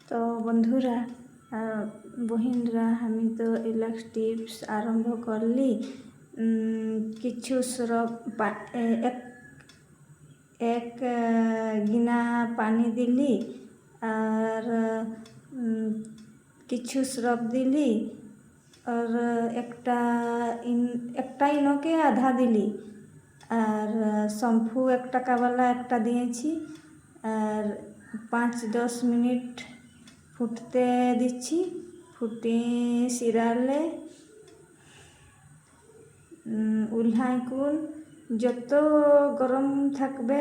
তো বন্ধুরা বহিনরা আমি তো এলাক্স টিপস আরম্ভ করলি কিছু সরব এক গিনা পানি দিলি আর কিছু সরব দিলি আর একটা ইনোকে আধা দিলি আর শ্যাম্পু একটা কাবালা একটা দিয়েছি আর 5-10 মিনিট ফুটতে দিচ্ছি। ফুটিয়ে সিরালে উল্হাইকুন যত গরম থাকবে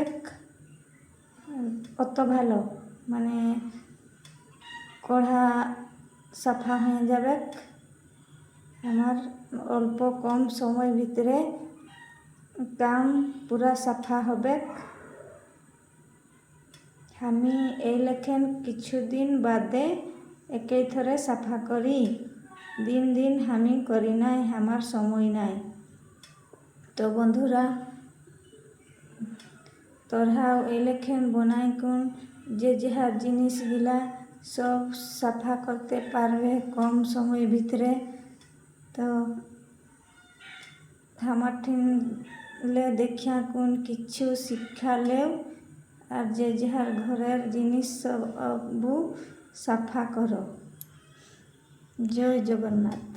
অত ভালো, মানে কড়া সাফা হয়ে যাবে। আমার অল্প কম সময় ভিতরে কাম পুরা সাফা হবে। আমি এই লেখেন কিছুদিন বাদে একই থরে সাফা করি, দিন আমি করি নাই, আমার সময় নাই। তো বন্ধুরা তোরাও এই লেখেন বনাইকুন যে যাহার জিনিসগুলা সব সাফা করতে পারবে কম সময় ভিতরে। তো আমার ঠিনলে দেখিয়াকুন কিছু শিক্ষালেও আর যে যাহার ঘরের জিনিস সবু সাফা করো। জয় জগন্নাথ।